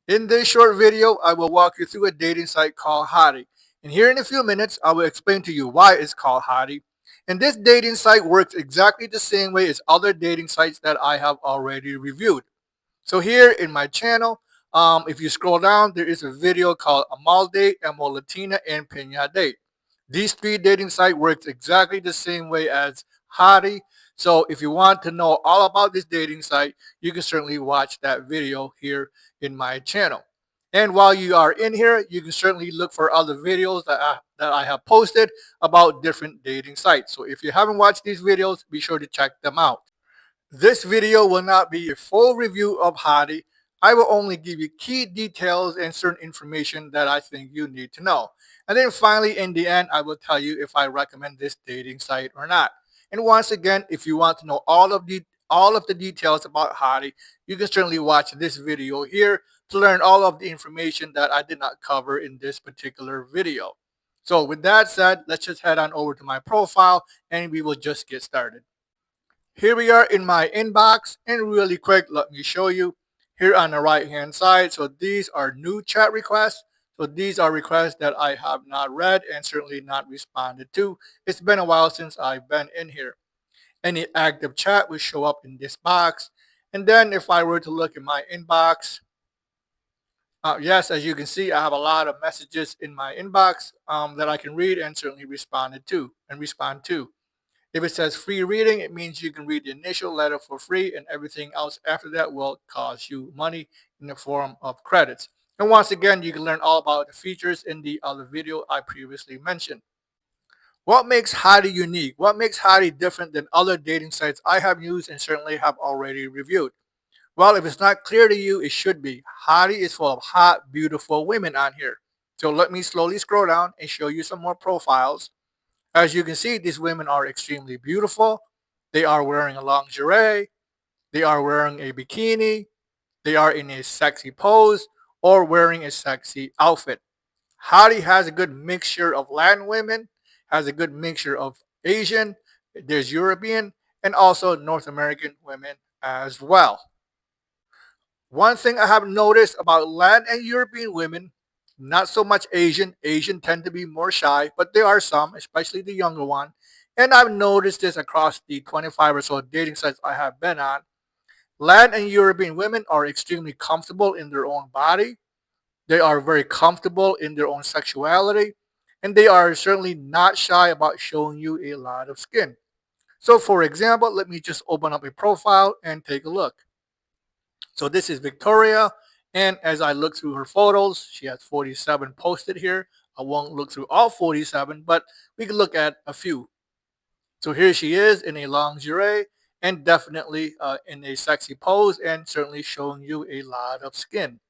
In this short video, I will walk you through a dating site called Hotti. And here in a few minutes, I will explain to you why it's called Hotti. And this dating site works exactly the same way as other dating sites that I have already reviewed. So here in my channel, if you scroll down, there is a video called Amal Date, Emo Latina, and Pina Date. These three dating sites works exactly the same way as Hottie. So if you want to know all about this dating site, you can certainly watch that video here in my channel. And while you are in here, you can certainly look for other videos that I have posted about different dating sites. So if you haven't watched these videos, be sure to check them out. This video will not be a full review of Hadi. I will only give you key details and certain information that I think you need to know. And then finally, in the end, I will tell you if I recommend this dating site or not. And once again, if you want to know all of the details about Hadi, you can certainly watch this video here to learn all of the information that I did not cover in this particular video. So with that said, let's just head on over to my profile and we will just get started. Here we are in my inbox, and really quick, let me show you here on the right hand side. So these are new chat requests. So these are requests that I have not read and certainly not responded to. It's been a while since I've been in here. Any active chat will show up in this box. And then if I were to look in my inbox, yes, as you can see, I have a lot of messages in my inbox that I can read and certainly respond to. If it says free reading, it means you can read the initial letter for free, and everything else after that will cost you money in the form of credits. And once again, you can learn all about the features in the other video I previously mentioned. What makes Hottie unique? What makes Hottie different than other dating sites I have used and certainly have already reviewed? Well, if it's not clear to you, it should be. Hottie is full of hot, beautiful women on here. So let me slowly scroll down and show you some more profiles. As you can see, these women are extremely beautiful. They are wearing a lingerie. They are wearing a bikini. They are in a sexy pose or wearing a sexy outfit. Hottie has a good mixture of Latin women, has a good mixture of Asian, there's European, and also North American women as well. One thing I have noticed about Latin and European women, not so much Asian. Asian tend to be more shy, but there are some, especially the younger one. And I've noticed this across the 25 or so dating sites I have been on. Latin and European women are extremely comfortable in their own body. They are very comfortable in their own sexuality. And they are certainly not shy about showing you a lot of skin. So, for example, let me just open up a profile and take a look. So this is Victoria, and as I look through her photos, she has 47 posted here. I won't look through all 47, but we can look at a few. So here she is in a lingerie and definitely in a sexy pose and certainly showing you a lot of skin.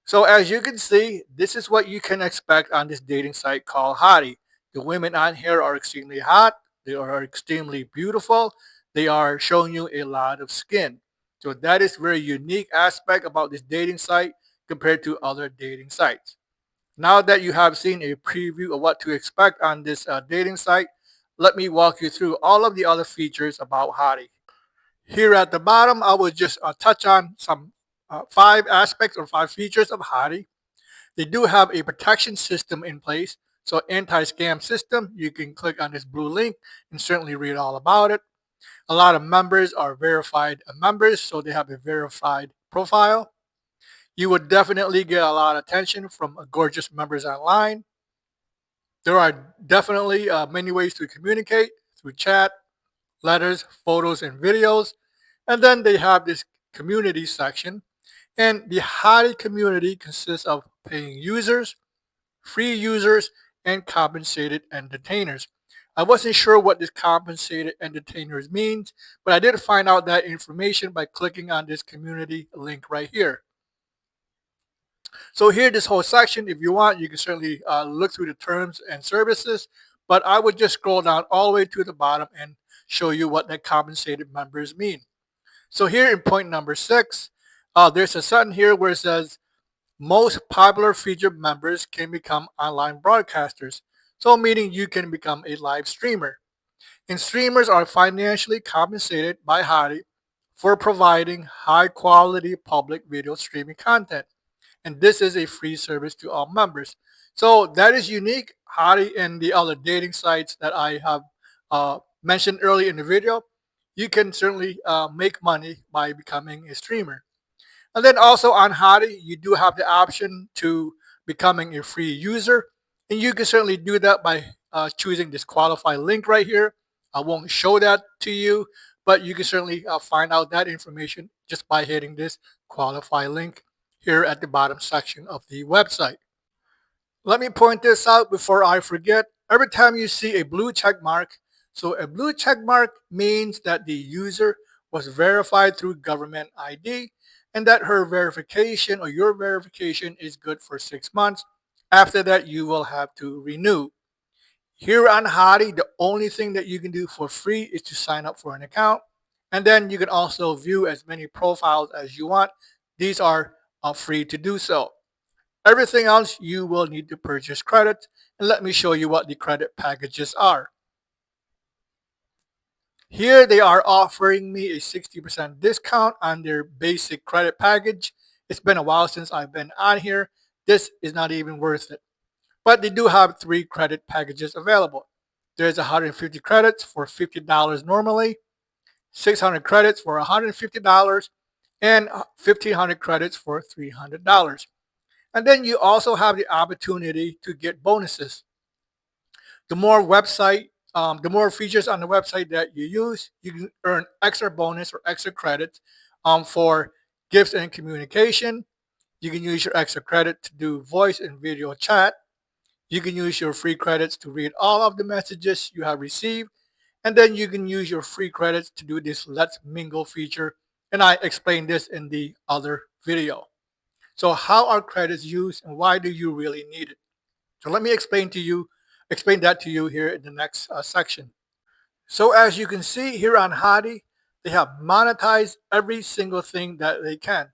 So as you can see, this is what you can expect on this dating site called Hottie. The women on here are extremely hot. They are extremely beautiful. They are showing you a lot of skin. So that is very unique aspect about this dating site compared to other dating sites. Now that you have seen a preview of what to expect on this dating site, let me walk you through all of the other features about Hottie. Here at the bottom, I will just touch on some five aspects or five features of Hottie. They do have a protection system in place. So anti-scam system, you can click on this blue link and certainly read all about it. A lot of members are verified members, so they have a verified profile. You would definitely get a lot of attention from gorgeous members online. There are definitely many ways to communicate through chat, letters, photos, and videos. And then they have this community section. And the Hottie community consists of paying users, free users, and compensated entertainers. I wasn't sure what this compensated entertainers means, but I did find out that information by clicking on this community link right here. So here, this whole section, if you want, you can certainly look through the terms and services, but I would just scroll down all the way to the bottom and show you what the compensated members mean. So here in point number 6, there's a button here where it says most popular featured members can become online broadcasters. So meaning you can become a live streamer. And streamers are financially compensated by Hottie for providing high quality public video streaming content. And this is a free service to all members. So that is unique. Hotti and the other dating sites that I have mentioned earlier in the video, you can certainly make money by becoming a streamer. And then also on Hotti, you do have the option to becoming a free user. And you can certainly do that by choosing this qualify link right here. I won't show that to you, but you can certainly find out that information just by hitting this qualify link here at the bottom section of the website. Let me point this out before I forget. Every time you see a blue check mark, so a blue check mark means that the user was verified through government ID and that her verification or your verification is good for 6 months. After that, you will have to renew. Here on Hotti, the only thing that you can do for free is to sign up for an account. And then you can also view as many profiles as you want. These are free to do so. Everything else you will need to purchase credit. And let me show you what the credit packages are. Here they are offering me a 60% discount on their basic credit package. It's been a while since I've been on here. This is not even worth it. But they do have 3 credit packages available. There's 150 credits for $50 normally, 600 credits for $150, and 1,500 credits for $300. And then you also have the opportunity to get bonuses. The more features on the website that you use, you can earn extra bonus or extra credits for gifts and communication. You can use your extra credit to do voice and video chat. You can use your free credits to read all of the messages you have received. And then you can use your free credits to do this Let's Mingle feature. And I explained this in the other video. So how are credits used and why do you really need it? So let me explain that to you here in the next section. So as you can see here on Hotti, they have monetized every single thing that they can.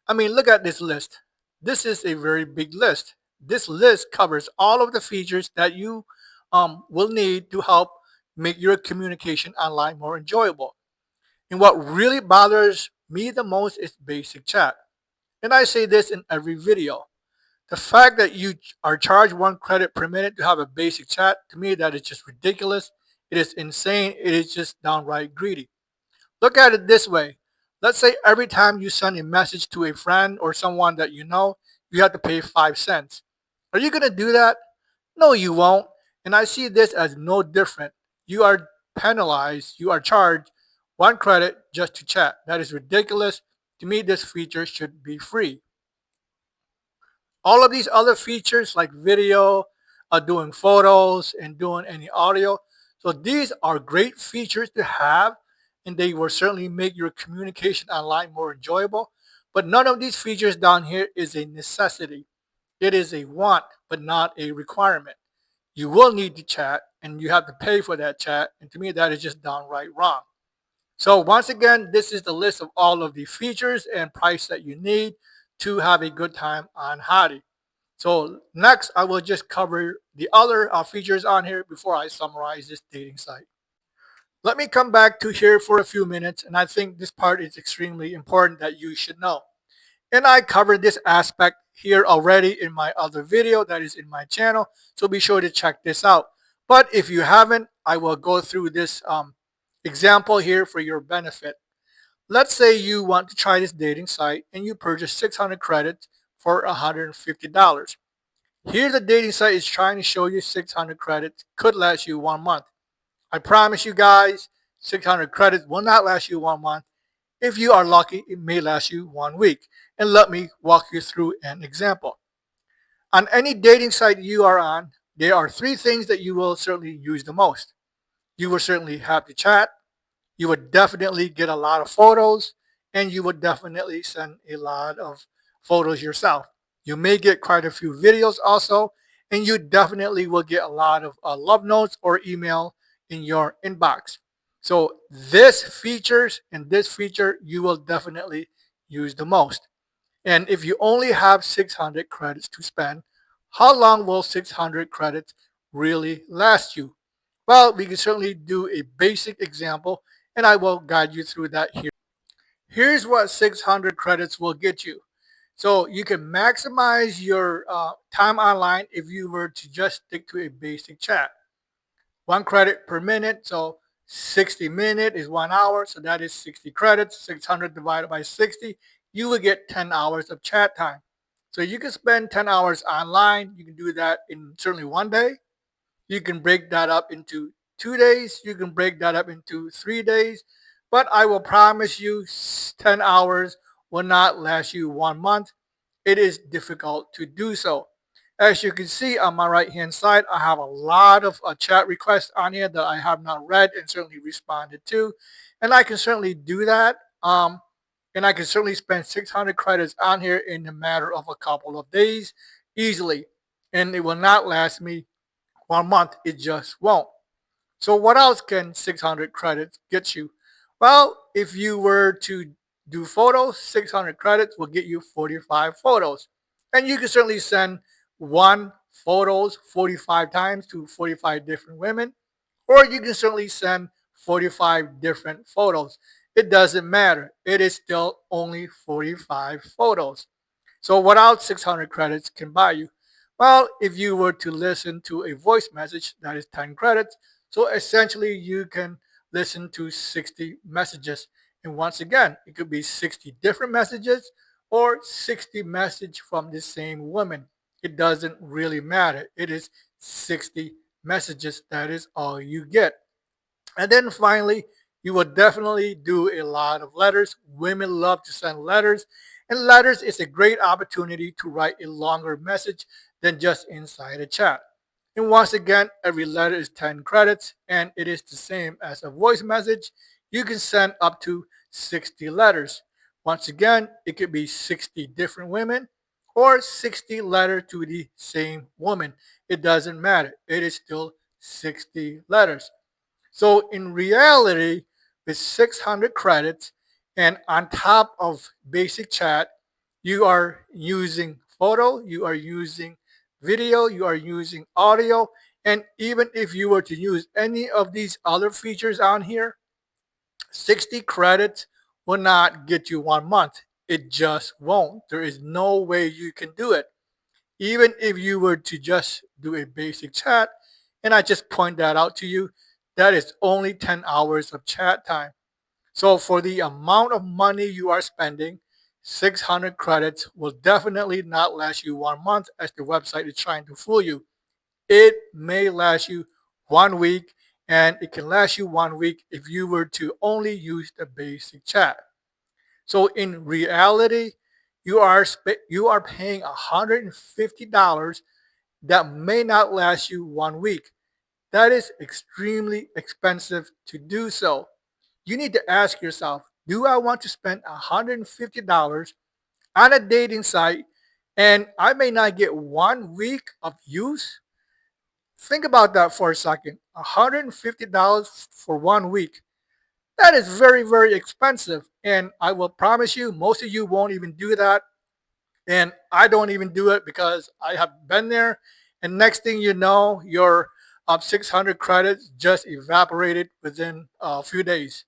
I mean, look at this list. This is a very big list. This list covers all of the features that you will need to help make your communication online more enjoyable. And what really bothers me the most is basic chat. And I say this in every video. The fact that you are charged 1 credit per minute to have a basic chat, to me, that is just ridiculous. It is insane. It is just downright greedy. Look at it this way. Let's say every time you send a message to a friend or someone that you know, you have to pay 5 cents. Are you going to do that? No, you won't. And I see this as no different. You are penalized, you are charged 1 credit just to chat. That is ridiculous. To me, this feature should be free. All of these other features like video, doing photos, and doing any audio. So these are great features to have, and they will certainly make your communication online more enjoyable. But none of these features down here is a necessity. It is a want, but not a requirement. You will need to chat, and you have to pay for that chat. And to me, that is just downright wrong. So once again, this is the list of all of the features and price that you need to have a good time on Hotti. So next, I will just cover the other features on here before I summarize this dating site. Let me come back to here for a few minutes, and I think this part is extremely important that you should know. And I covered this aspect here already in my other video that is in my channel, so be sure to check this out. But if you haven't, I will go through this example here for your benefit. Let's say you want to try this dating site and you purchase 600 credits for $150. Here the dating site is trying to show you 600 credits could last you 1 month. I promise you guys, 600 credits will not last you 1 month. If you are lucky, it may last you 1 week. And let me walk you through an example. On any dating site you are on, there are 3 things that you will certainly use the most. You will certainly have to chat, you would definitely get a lot of photos, and you would definitely send a lot of photos yourself. You may get quite a few videos also, and you definitely will get a lot of love notes or email in your inbox. So this features and this feature you will definitely use the most. And if you only have 600 credits to spend, how long will 600 credits really last you? Well, we can certainly do a basic example, and I will guide you through that here. Here's what 600 credits will get you. So you can maximize your time online if you were to just stick to a basic chat. 1 credit per minute. So 60 minutes is 1 hour. So that is 60 credits. 600 divided by 60. You will get 10 hours of chat time. So you can spend 10 hours online. You can do that in certainly one day. You can break that up into 2 days. You can break that up into 3 days. But I will promise you 10 hours will not last you 1 month. It is difficult to do so. As you can see on my right hand side, I have a lot of chat requests on here that I have not read and certainly responded to. And I can certainly do that. And I can certainly spend 600 credits on here in a matter of a couple of days easily. And it will not last me 1 month. It just won't. So what else can 600 credits get you? Well, if you were to do photos, 600 credits will get you 45 photos. And you can certainly send one photos 45 times to 45 different women, or you can certainly send 45 different photos. It doesn't matter. It is still only 45 photos. So what else 600 credits can buy you? Well, if you were to listen to a voice message, that is 10 credits. So essentially, you can listen to 60 messages. And once again, it could be 60 different messages or 60 messages from the same woman. It doesn't really matter. It is 60 messages. That is all you get. And then finally, you will definitely do a lot of letters. Women love to send letters, and letters is a great opportunity to write a longer message than just inside a chat. And once again, every letter is 10 credits, and it is the same as a voice message. You can send up to 60 letters. Once again, it could be 60 different women or 60 letters to the same woman. It doesn't matter. It is still 60 letters. So in reality, with 600 credits and on top of basic chat, you are using photo, you are using video, you are using audio, and even if you were to use any of these other features on here, 60 credits will not get you 1 month. It just won't. There is no way you can do it. Even if you were to just do a basic chat, and I just point that out to you, that is only 10 hours of chat time. So for the amount of money you are spending, 600 credits will definitely not last you 1 month as the website is trying to fool you. It may last you 1 week, and it can last you 1 week if you were to only use the basic chat. So in reality, you are paying $150 that may not last you 1 week. That is extremely expensive to do so. You need to ask yourself, do I want to spend $150 on a dating site and I may not get 1 week of use? Think about that for a second. $150 for 1 week. That is very, very expensive. And I will promise you, most of you won't even do that. And I don't even do it because I have been there. And next thing you know, your 600 credits just evaporated within a few days.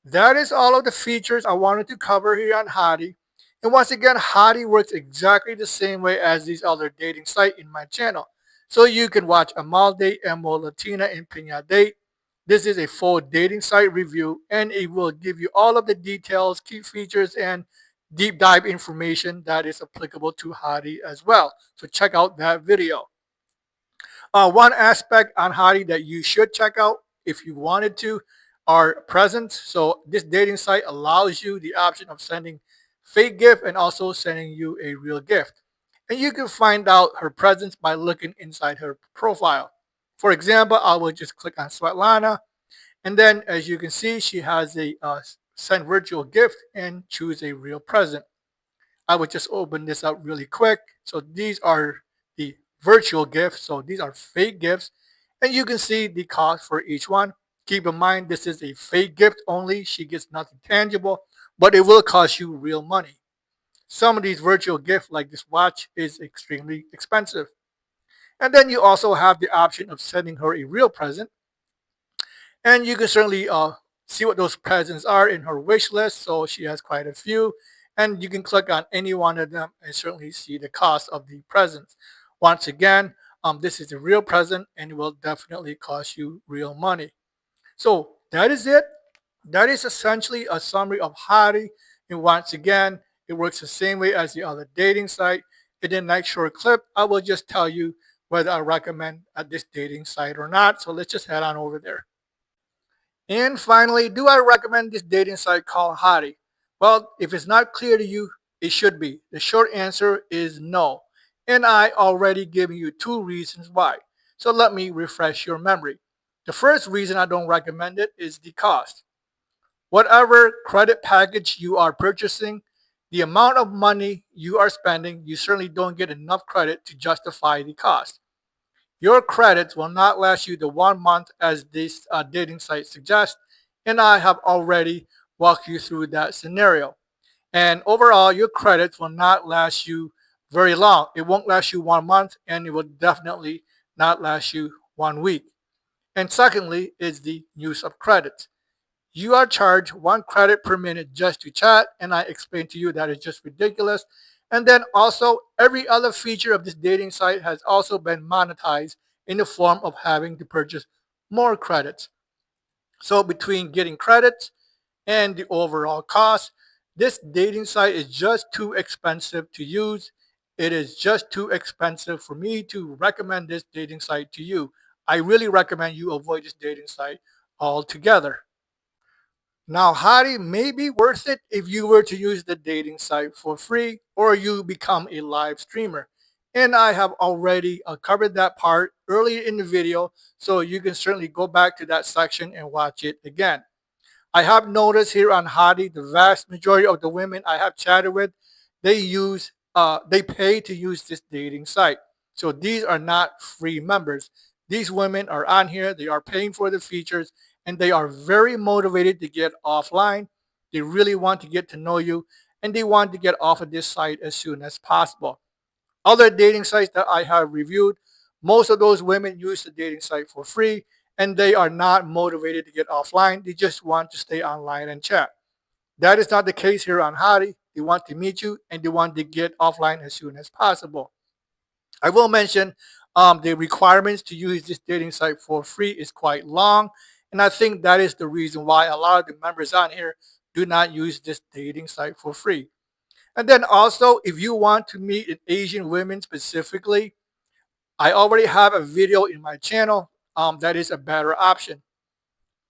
That is all of the features I wanted to cover here on Hotti. And once again, Hotti works exactly the same way as these other dating sites in my channel. So you can watch Amalde, Emo, Latina, and Pina Date. This is a full dating site review, and it will give you all of the details, key features, and deep dive information that is applicable to Hotti as well. So check out that video. One aspect on Hotti that you should check out if you wanted to are presents. So this dating site allows you the option of sending fake gift and also sending you a real gift. And you can find out her presence by looking inside her profile. For example, I will just click on Svetlana, and then as you can see, she has a send virtual gift and choose a real present. I would just open this up really quick. So these are the virtual gifts. So these are fake gifts. And you can see the cost for each one. Keep in mind, this is a fake gift only. She gets nothing tangible, but it will cost you real money. Some of these virtual gifts, like this watch, is extremely expensive. And then you also have the option of sending her a real present. And you can certainly see what those presents are in her wish list. So she has quite a few. And you can click on any one of them and certainly see the cost of the presents. Once again, this is a real present and it will definitely cost you real money. So that is it. That is essentially a summary of Hotti. And once again, it works the same way as the other dating site. In the next short clip, I will just tell you whether I recommend this dating site or not. So let's just head on over there. And finally, do I recommend this dating site called Hotti? Well, if it's not clear to you, it should be. The short answer is no. And I already given you two reasons why. So let me refresh your memory. The first reason I don't recommend it is the cost. Whatever credit package you are purchasing, the amount of money you are spending, you certainly don't get enough credit to justify the cost. Your credits will not last you the 1 month as this dating site suggests, and I have already walked you through that scenario. And overall, your credits will not last you very long. It won't last you 1 month, and it will definitely not last you 1 week. And secondly, is the use of credits. You are charged 1 credit per minute just to chat, and I explained to you that is just ridiculous. And then also, every other feature of this dating site has also been monetized in the form of having to purchase more credits. So between getting credits and the overall cost, this dating site is just too expensive to use. It is just too expensive for me to recommend this dating site to you. I really recommend you avoid this dating site altogether. Now, Hottie may be worth it if you were to use the dating site for free or you become a live streamer. And I have already covered that part earlier in the video, so you can certainly go back to that section and watch it again. I have noticed here on Hottie, the vast majority of the women I have chatted with, they pay to use this dating site. So these are not free members. These women are on here, they are paying for the features, and they are very motivated to get offline. They really want to get to know you, and they want to get off of this site as soon as possible. Other dating sites that I have reviewed, most of those women use the dating site for free, and they are not motivated to get offline. They just want to stay online and chat. That is not the case here on Hottie. They want to meet you and they want to get offline as soon as possible. I will mention the requirements to use this dating site for free is quite long, and I think that is the reason why a lot of the members on here do not use this dating site for free. And then also, if you want to meet an Asian women specifically, I already have a video in my channel that is a better option.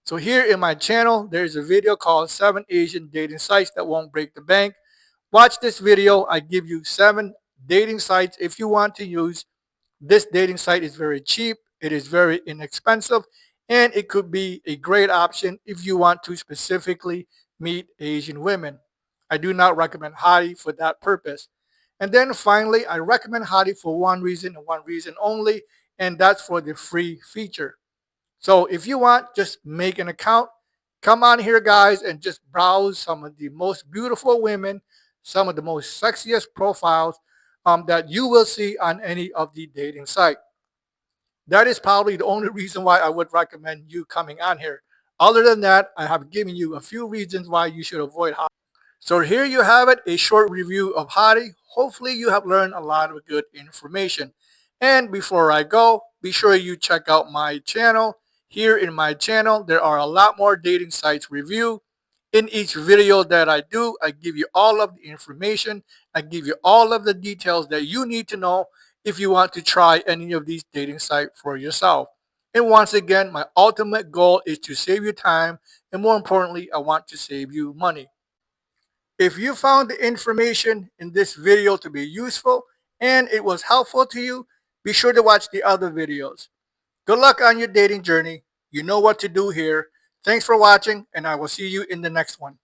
So here in my channel, there's a video called 7 Asian Dating Sites That Won't Break the Bank. Watch this video. I give you 7 dating sites if you want to use. This dating site is very cheap. It is very inexpensive. And it could be a great option if you want to specifically meet Asian women. I do not recommend Hottie for that purpose. And then finally, I recommend Hottie for one reason and one reason only, and that's for the free feature. So if you want, just make an account. Come on here, guys, and just browse some of the most beautiful women, some of the most sexiest profiles that you will see on any of the dating site. That is probably the only reason why I would recommend you coming on here. Other than that, I have given you a few reasons why you should avoid Hottie. So here you have it, a short review of Hottie. Hopefully you have learned a lot of good information. And before I go, be sure you check out my channel. Here in my channel, there are a lot more dating sites review. In each video that I do, I give you all of the information. I give you all of the details that you need to know if you want to try any of these dating sites for yourself. And once again, my ultimate goal is to save you time, and more importantly, I want to save you money. If you found the information in this video to be useful and it was helpful to you, be sure to watch the other videos. Good luck on your dating journey. You know what to do here. Thanks for watching, and I will see you in the next one.